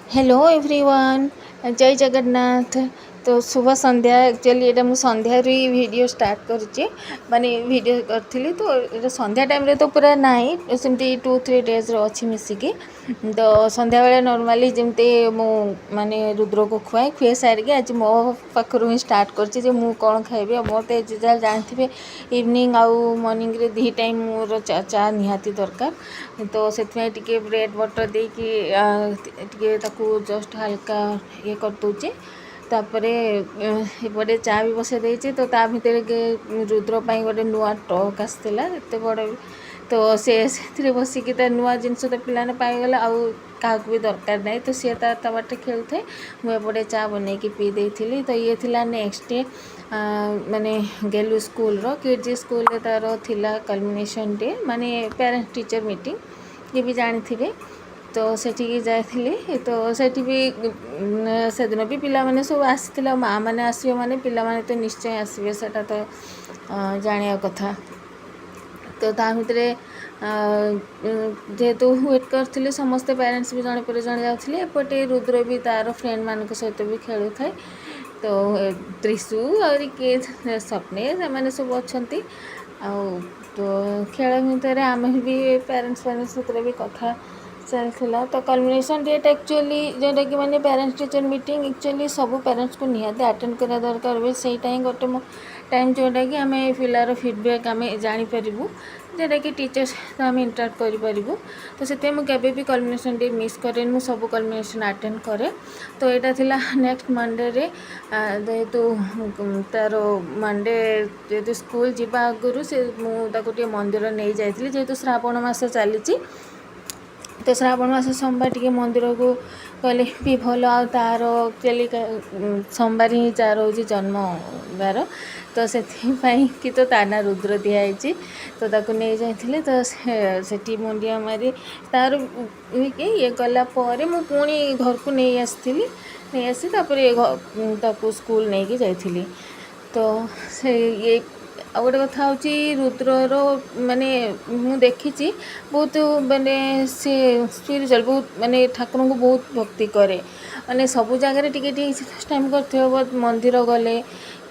Hello everyone. जय जगन्नाथ। तो शुभ संध्या। Actually ये मुझे संध्या वीडियो स्टार्ट करुच्ची माने वीडियो करी तो ये संध्या टाइम रे तो पूरा नाई सेमती 2-3 डेज अच्छी मिसिकी तो संध्या बेले नॉर्मली जमती मु माने रुद्र को खुए सारिके आज मो पाखर ही स्टार्ट कर मु कौन खाइबी मोर तो जहाँ जानते इवनिंग आउ मॉर्निंग रे दी टाइम मोर चा निहाती दरकार तो से टिके ब्रेड बटर देकी जस्ट हल्का ये कर दूचे तापरे एपटे चा भी बसई देती तो ता भितर रुद्र गोटे नुआ टक आसाला एत बड़ तो से बसिकी नुआ जिनस तो पाने पाईगला आउ क्या भी दरकार नहीं तो सी ता बाटे खेलु थे मुझे चा बनई पी देती तो ये थिला नेक्स्ट डे माने गेलु स्कूल रो किड्स स्कूल तार थिला कल्मिनेशन डे माने पेरेंट्स टीचर मीटिंग ये भी जानी थे तो सेठी जाइली तो सेठी भी से दिन भी पिला माने सब आसीथिला माँ माने आसीबे माने पिला माने तो निश्चय आसीबे सेटा तो जानिया कथा तो ता भितरे जेहेतु वेट करथिले समस्त पेरेंट्स भी जने पर जने जाउथिले एपटे रुद्र भी तार फ्रेंड मान सहित भी खेलु थाए तो त्रिशु और के सपने से सब अच्छी तो खेल भितर आम भी पेरेंट्स मैंने सहित भी कथा चलता तो कल्मिनेशन डेट एक्चुअली जोटा कि मैंने पेरेंट्स टीचर मीटिंग एक्चुअली सब पेरेंट्स को निहाती अटेंड करा दरकार हुए सहीटा ही गोटे टाइम जोटा कि आम पिलार फीडबैक आम जापर जोटा कि टीचर्स आम इंटराक्ट करूँ तो से मुझे भी कल्मिनेशन डे मिस करें मुझ सब कल्मिनेशन अटेंड करे तो यहाँ थिला नेक्स्ट मंडे रे जेहेतु तार मंडे जेहेतु स्कूल जावा आगु से मुझे मंदिर नहीं जाइली जेहेतु श्रावण मास चली तो श्रावण मास सोमवार टी मंदिर को कहले भी भल आ तार एक्चुअली सोमवार ही तार हूँ जन्मवार तो से कि तो ताना रुद्र दिखाई तो ताको नहीं जाइए तो से मुंडिया मारी तार ये गलापर मु पुणी घर को नहीं आसी तापर स्कूल नहीं कि जाइली तो से ये आ गोटे कथा हूँ रुद्रर माने मु देखी बहुत माने सी स्पिरिचुअल बहुत माने ठाकुर को बहुत भक्ति करे माने सब जगह टिके टाइम कर मंदिर गले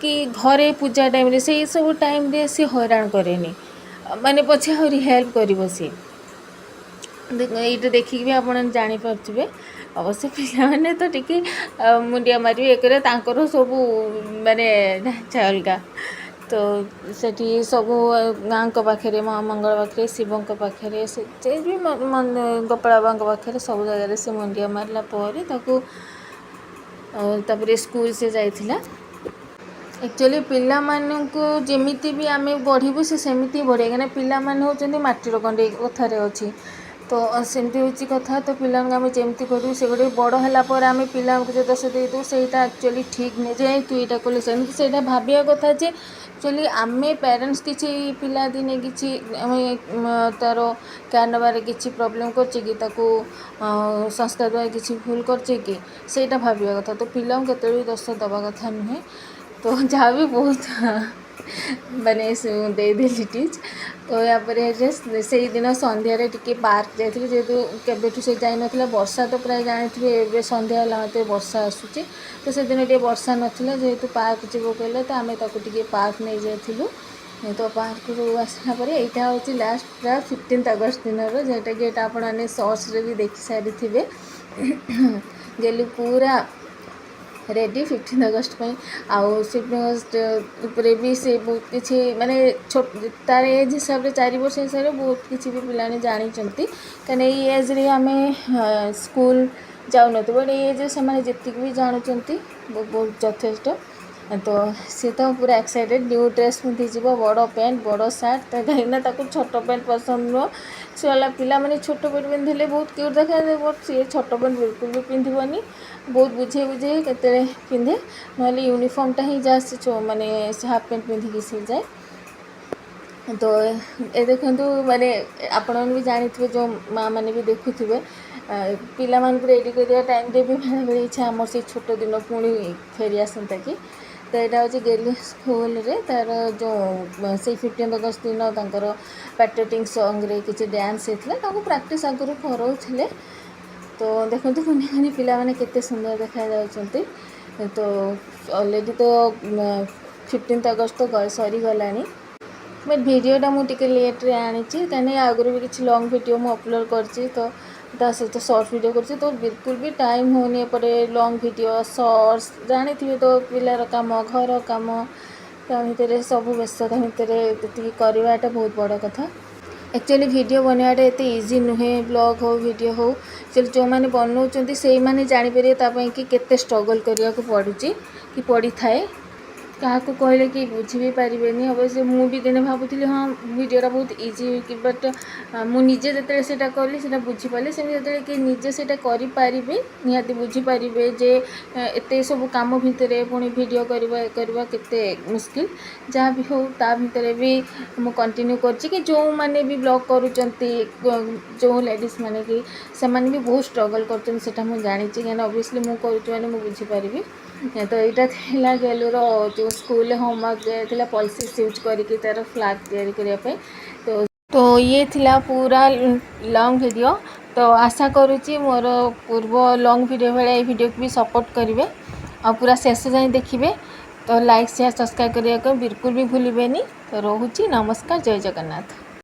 कि घरे पूजा टाइम रे से सब टाइम रे सी हैरान करे माने पछे आहरी हेल्प कर सी ये देखिक भी आप जापे अवश्य पे तो टी मुंडिया मारे एक सब माने अलग तो सेठी सब गाँ पाखे माँ मंगल पाखे शिव पाखे से भी गोपाल बाबा पाखे सब जगह से मुंडिया मारला तापर स्कूल से जाइथिला एक्चुअली पिला मानू जमीती भी आम बढ़ू से सेमती बढ़े कहीं पिला होती माटीर कंडे कथार अच्छी तो सेमती हूँ कथा तो पिला आम जमी करूँ से गोटे बड़ है आम पिला जो दस देदेव से एक्चुअली ठीक नहीं जे तू यहाँ कलु सेमती से भाविया कथा जे एक्चुअली आम पेरेंट्स किसी पिला दिने कि तार क्या नबार कि प्रोब्लेम कर संस्था द्वारा किसी भूल कर भाविया कथा तो पिला केत दोष दवा कथा नुहे तो जहाँ भी बहुत माने देदेली टीच तो यापर से दिन संध्यारे टिके पार्क जाइए जेहेतु केवेठू से जाई नथिला वर्षा तो प्राय जानी ए संध्या मत वर्षा आसूची तो से दिन टे वर्षा नाला जेहेतु पार्क जीव कहले तो आम टे पार्क नहीं जाइलु तो पार्क आसला यहाँ हूँ लास्ट पूरा 15 अगस्त दिन जोटा कि यहाँ आपने सर्ट्स भी देखी सारी थे गेलु पूरा रेडी 15 अगस्त आउ 15 अगस्त भी से बहुत किसी माने तार एज हिसाब से 4 वर्ष हिसाब से बहुत किसी भी पिलाने जानी कहीं एज रे आम स्कूल जाऊन बट एज से जितक भी जानते बहुत यथेष्ट तो सी तो पूरा एक्साइटेड न्यू ड्रेस पिंधीज बड़ पैंट बड़ सार्ट तो कहीं छोट पैंट पसंद नुह सी वाला पिला मैंने छोट पैंट पिंधे बहुत क्यूट देखा बट सी छोट पैंट बिल्कुल भी पिंधबनी बहुत बुझे बुझे केते पिंधे ना यूनिफॉर्मटा ही जहाँ माने हाफ पैंट पिंधिकी सी जाए तो ये देखु माने आपण भी जानी जो माँ मैंने भी देखुवे पिला रेडी कर टाइम भी बेले बेले इच्छा आम से छोट दिन पुणी फेरी आसता कि तो यहाँ हूँ गेली स्कूल रे तार जो से 15 अगस्त दिन पैट्रियोटिक सॉन्ग रे किसी डांस होता प्राक्ट आगुरी कराऊे तो देखो कुनि कुनि पिला माने केते सुंदर देखा जाउछंती। तो ऑलरेडी तो 15 अगस्त तो सरी गलानी, बट भिडियोटा मुझे लेट रे आनी कहीं आगुरी भी किसी लॉन्ग वीडियो मु अपलोड करची, तो ता सहित शॉर्ट वीडियो करची, तो बिल्कुल भी टाइम होनी एपटे लॉन्ग वीडियो शॉर्ट्स जानी थी। तो पिलार काम घर काम ता भितर सब व्यस्तता भितर जी करवाटा बहुत बड़ कथा। एक्चुअली वीडियो बनवाटा एत इजी नुहे, ब्लॉग हो वीडियो हो चल जो मैंने बनाऊँ से मैंने जापर कि केते स्ट्रगल करने को पड़ुची कि पड़ी थाए। क्या कहले कि बुझी भी पारे अवश्य मुझे भी दिने भावुली हाँ वीडियोटा बहुत इजी कि बट मुझे जिते से कली से बुझीपारे से कि निजे से करें निहाती बुझीपारे जे एत सब कम भितर पुणी वीडियो करवा केते मुस्किल। जहाँ भी हो ता भितर भी मु कंटिन्यू कर जो मैंने भी ब्लॉग करुँच जो लेडीज मैंने कि से भी बहुत स्ट्रगल कर मुझे जानी कहीं ऑब्वियसली मुझे करुँच बुझीपारि। तो यहाँ थी गेलुर जो स्कूल होमवर्क दिया पल्सिस यूज करके तार फ्लैग तैयारी करने। तो ये थिला पूरा लॉन्ग वीडियो। तो आशा करुँची मोर पूर्व लॉन्ग वीडियो भाई वीडियो को भी सपोर्ट करेंगे और पूरा शेष जाए देखिए। तो लाइक शेयर सब्सक्राइब करने को बिल्कुल भी भूलें। तो रोची नमस्कार, जय जगन्नाथ।